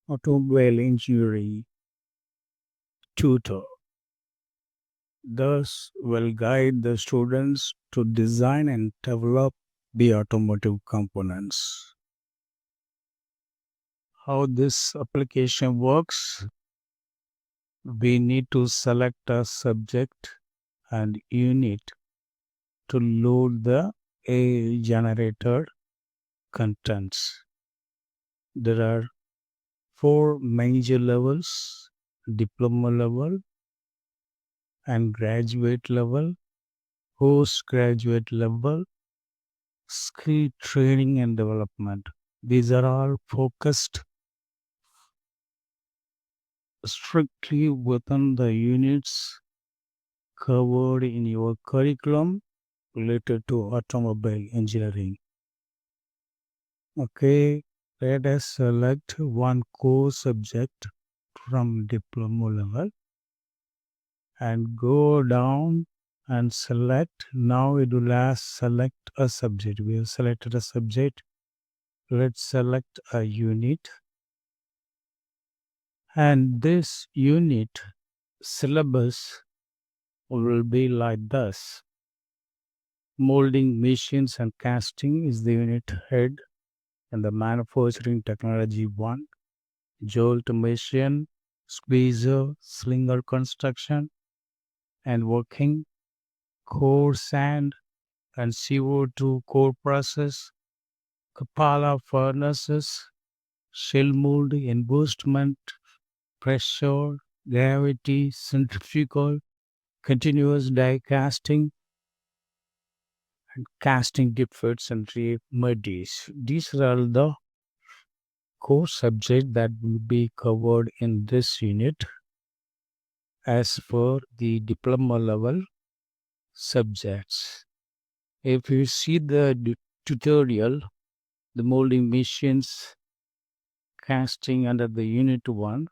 automobile engineering tutor. Thus, will guide the students to design and develop the automotive components. How this application works, we need to select a subject and unit to load the AI generated contents. There are four major levels: diploma level and graduate level, postgraduate level, skill training and development. These are all focused strictly within the units covered in your curriculum related to automobile engineering. Okay, let us select one core subject from diploma level and go down and select. Now it will ask select a subject. We have selected a subject. Let's select a unit, and this unit syllabus will be like this. Molding machines and casting is the unit head, and the manufacturing technology one. Jolt machine, squeezer, slinger construction and working, core sand and CO2 core process, Kapala furnaces, shell mold, embossment, pressure, gravity, centrifugal, continuous die casting, and casting defects and remedies. These are all the core subjects that will be covered in this unit as for the diploma level subjects. If you see the tutorial, the molding machines casting under the unit 1,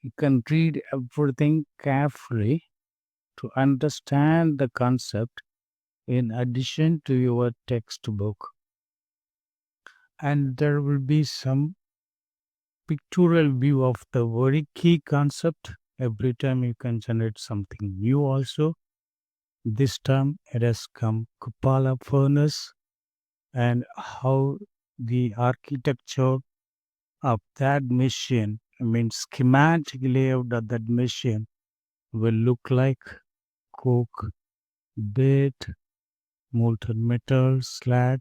you can read everything carefully to understand the concept in addition to your textbook. And there will be some pictorial view of the very key concept. Every time you can generate something new also. This time it has come Kupala furnace and how the architecture of that machine, I mean schematic layout of that machine will look like coke, bed, molten metal, slag,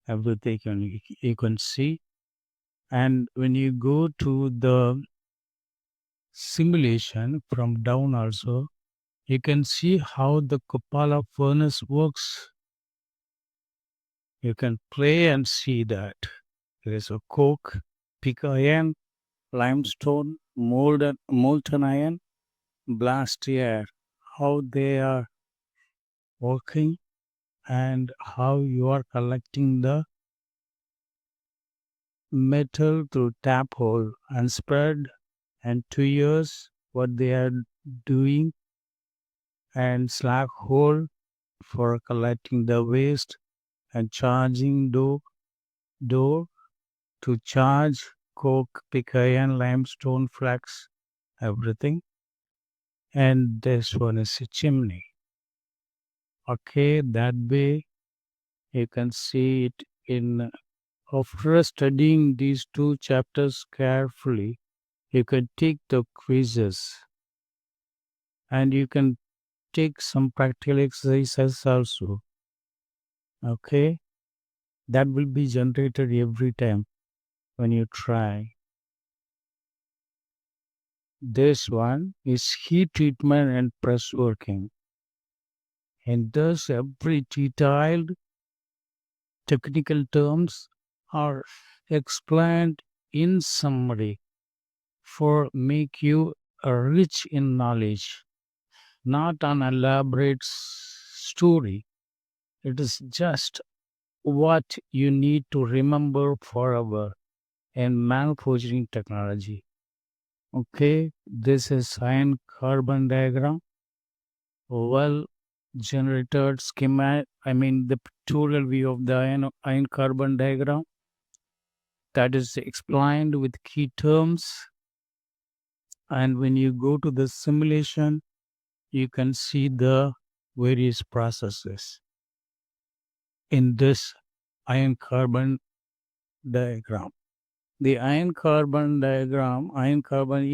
everything you can see. And when you go to the simulation from down also, you can see how the Kupala furnace works. You can play and see that. There is a coke, pig iron, limestone, molten iron, blast air, how they are working and how you are collecting the metal through tap hole and spread and 2 years what they are doing and slag hole for collecting the waste and charging door to charge coke, pick iron, limestone, flax, everything. And this one is a chimney. Okay, that way you can see it in. After studying these two chapters carefully, you can take the quizzes and you can take some practical exercises also. Okay, that will be generated every time when you try. This one is heat treatment and press working, and thus every detailed technical terms are explained in summary for make you rich in knowledge, not an elaborate story. It is just what you need to remember forever in manufacturing technology. Okay, this is iron carbon diagram, well generated schema. I mean the pictorial view of the iron carbon diagram. that is explained with key terms. And when you go to the simulation, you can see the various processes in this iron carbon diagram. The iron carbon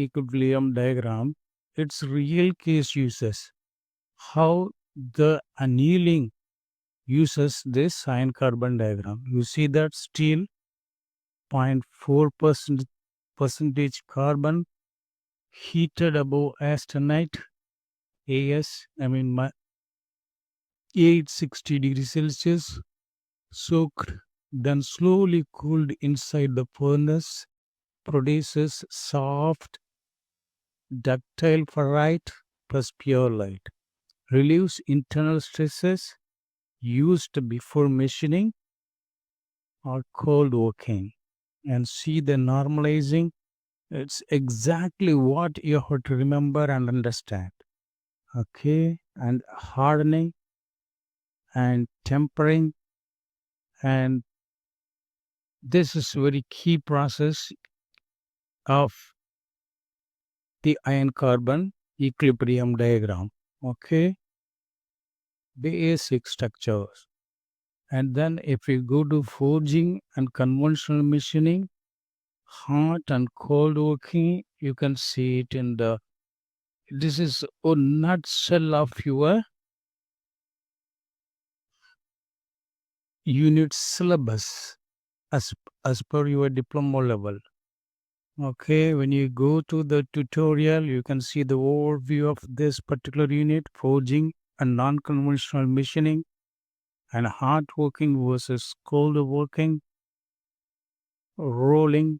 equilibrium diagram, its real case uses how the annealing uses this iron carbon diagram. You see that steel 0.4% percentage carbon heated above austenite AS, 860 degrees Celsius, soaked, then slowly cooled inside the furnace, produces soft, ductile ferrite plus pure light, relieves internal stresses used before machining or cold working, and see the normalizing. It's exactly what you have to remember and understand. Okay, and hardening and tempering, and this is very key process of the iron carbon equilibrium diagram. Okay, basic structures. And then if we go to forging and conventional machining, hot and cold working, you can see it in the, this is a nutshell of your unit syllabus as as per your diploma level. Okay, when you go to the tutorial, you can see the overview of this particular unit, forging and non-conventional machining and hard working versus cold working, rolling,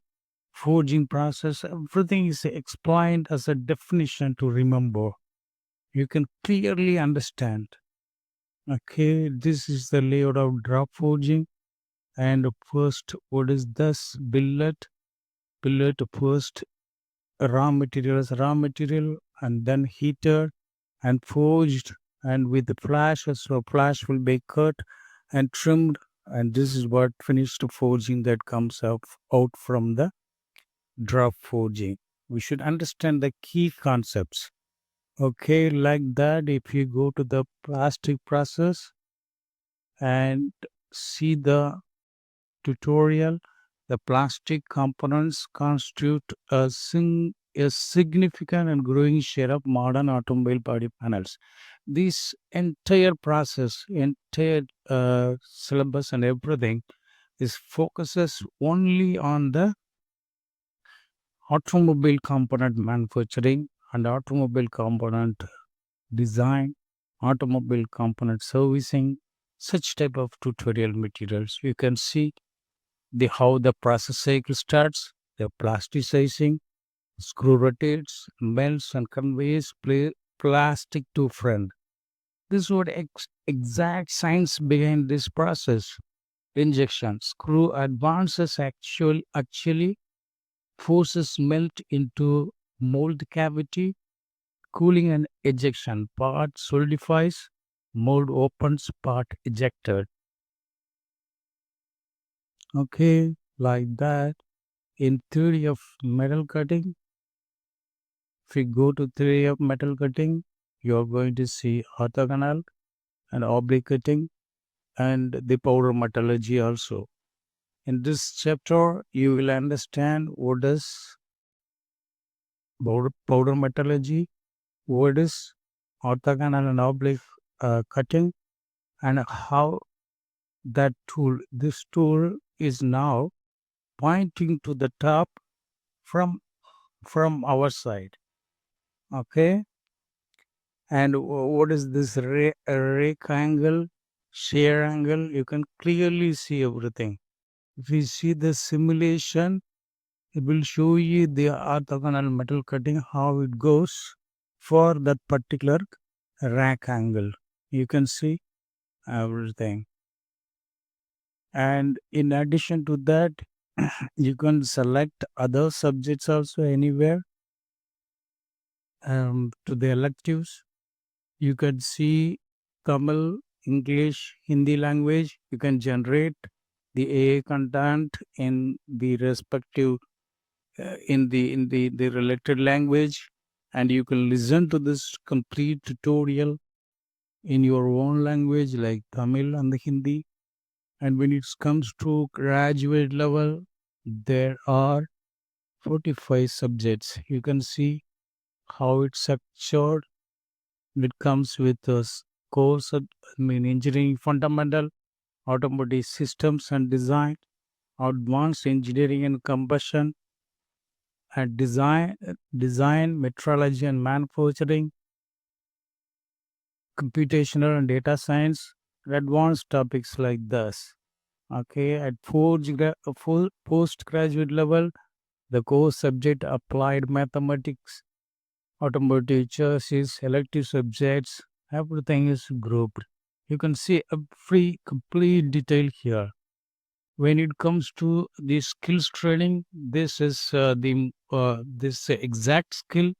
forging process. Everything is explained as a definition to remember. You can clearly understand. Okay, this is the layout of drop forging. And first, what is this? Billet. Billet first, raw material, and then heater and forged, and with the flash, so flash will be cut and trimmed, and this is what finished forging that comes out from the drop forging. We should understand the key concepts. Okay, like that, if you go to the plastic process and see the tutorial, the plastic components constitute a significant and growing share of modern automobile body panels. This entire process, entire syllabus and everything is focuses only on the automobile component manufacturing and automobile component design, automobile component servicing, such type of tutorial materials. You can see the how the process cycle starts, the plasticizing, screw rotates, melts and conveys plastic to front. This is what exact science behind this process. Injection screw advances actually forces melt into mold cavity, cooling and ejection. Part solidifies, mold opens, part ejected. Okay, like that. In theory of metal cutting, if you go to theory of metal cutting, you're going to see orthogonal and oblique cutting and the powder metallurgy also. In this chapter, you will understand what is powder metallurgy, what is orthogonal and oblique cutting, and how this tool is now pointing to the top from our side. Okay, and what is this rake angle, shear angle? You can clearly see everything. If you see the simulation, it will show you the orthogonal metal cutting, how it goes for that particular rack angle. You can see everything. And in addition to that, you can select other subjects also anywhere to the electives. You can see Tamil, English, Hindi language. You can generate the AI content in the respective in the related language, and you can listen to this complete tutorial in your own language like Tamil and the Hindi. And when it comes to graduate level, there are 45 subjects. You can see how it's structured. It comes with a course, engineering fundamental, automotive systems and design, advanced engineering and combustion, and design, metrology and manufacturing, computational and data science, and advanced topics like this. Okay, at full postgraduate level, the core subject applied mathematics, automotive chassis, elective subjects, everything is grouped. You can see every complete detail here. When it comes to the skills training, this is the this exact skill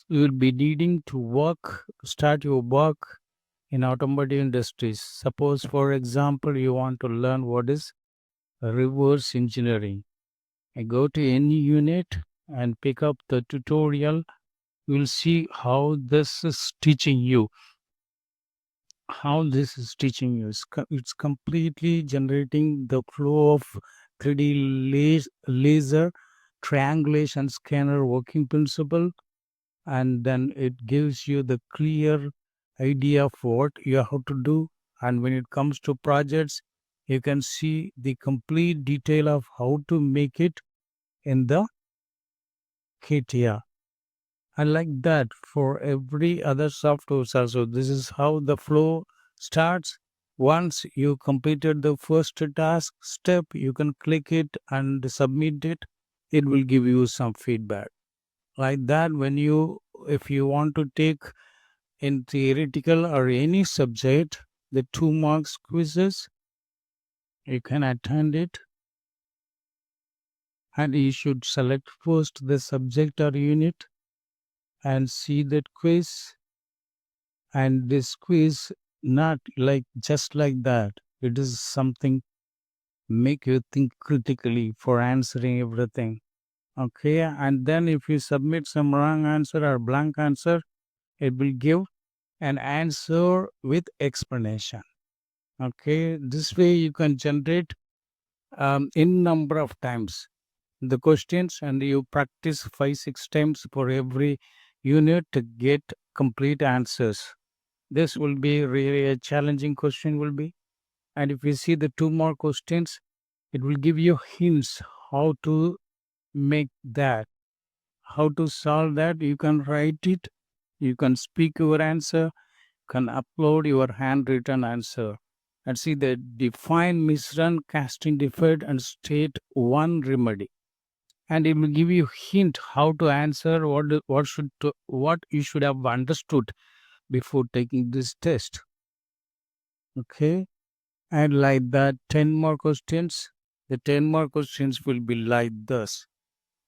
you will be needing to start your work in automotive industries. Suppose, for example, you want to learn what is reverse engineering. I go to any unit and pick up the tutorial. You will see how this is teaching you. How this is teaching you. It's completely generating the flow of 3D laser triangulation scanner working principle, and then it gives you the clear idea of what you have to do. And when it comes to projects, you can see the complete detail of how to make it in the KTR. And like that for every other software also. This is how the flow starts. Once you completed the first task step, you can click it and submit it. It will give you some feedback. Like that, when you if you want to take in theoretical or any subject the 2 marks quizzes, you can attend it, and you should select first the subject or unit and see that quiz. And this quiz not like just like that, it is something make you think critically for answering everything. Okay, and then if you submit some wrong answer or blank answer, it will give an answer with explanation. Okay, this way you can generate in number of times the questions, and you practice 5 6 times for every unit to get complete answers. This will be really a challenging question will be. And if you see the 2 more questions, it will give you hints how to make that, how to solve that. You can write it, you can speak your answer, can upload your handwritten answer. And see the define misrun casting deferred and state one remedy. And it will give you hint how to answer what you should have understood before taking this test. Okay, and like that 10 more questions, the 10 more questions will be like this.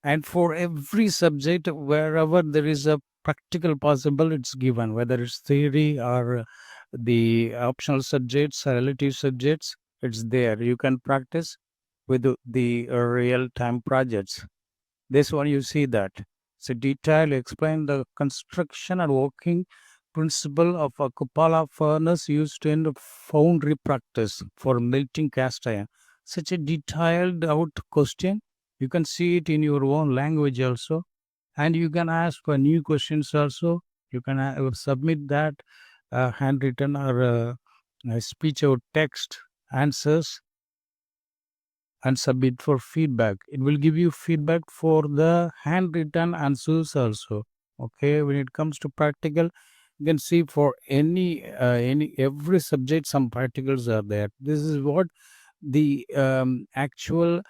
And for every subject, wherever there is a practical possible, it's given, whether it's theory or the optional subjects or relative subjects, it's there. You can practice with the real time projects. This one you see that. So detail explain the construction and working principle of a cupola furnace used in the foundry practice for melting cast iron. Such a detailed out question. You can see it in your own language also, and you can ask for new questions also. You can submit that handwritten or speech or text answers and submit for feedback. It will give you feedback for the handwritten answers also. Okay, when it comes to practical, you can see for any every subject some practicals are there. This is what the actual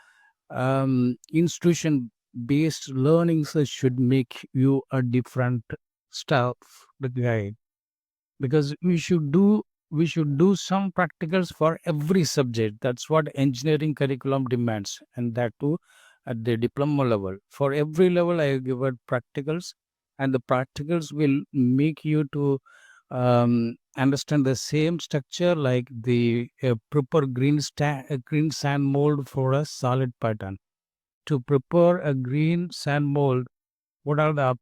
institution based learnings should make you a different stuff the guide, because we should do some practicals for every subject. That's what engineering curriculum demands, and that too at the diploma level. For every level I give out practicals, and the practicals will make you to understand the same structure like the prepare green sand mold for a solid pattern. To prepare a green sand mold, what are the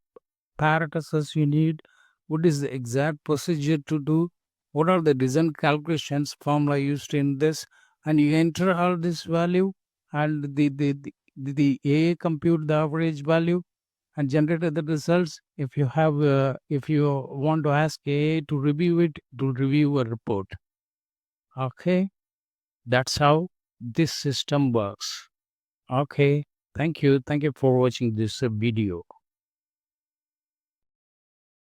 apparatuses you need? What is the exact procedure to do? What are the design calculations formula used in this? And you enter all this value, and the AI compute the average value and generated the results. If you want to ask AI to review it, to review a report. Okay, that's how this system works. Okay, thank you for watching this video.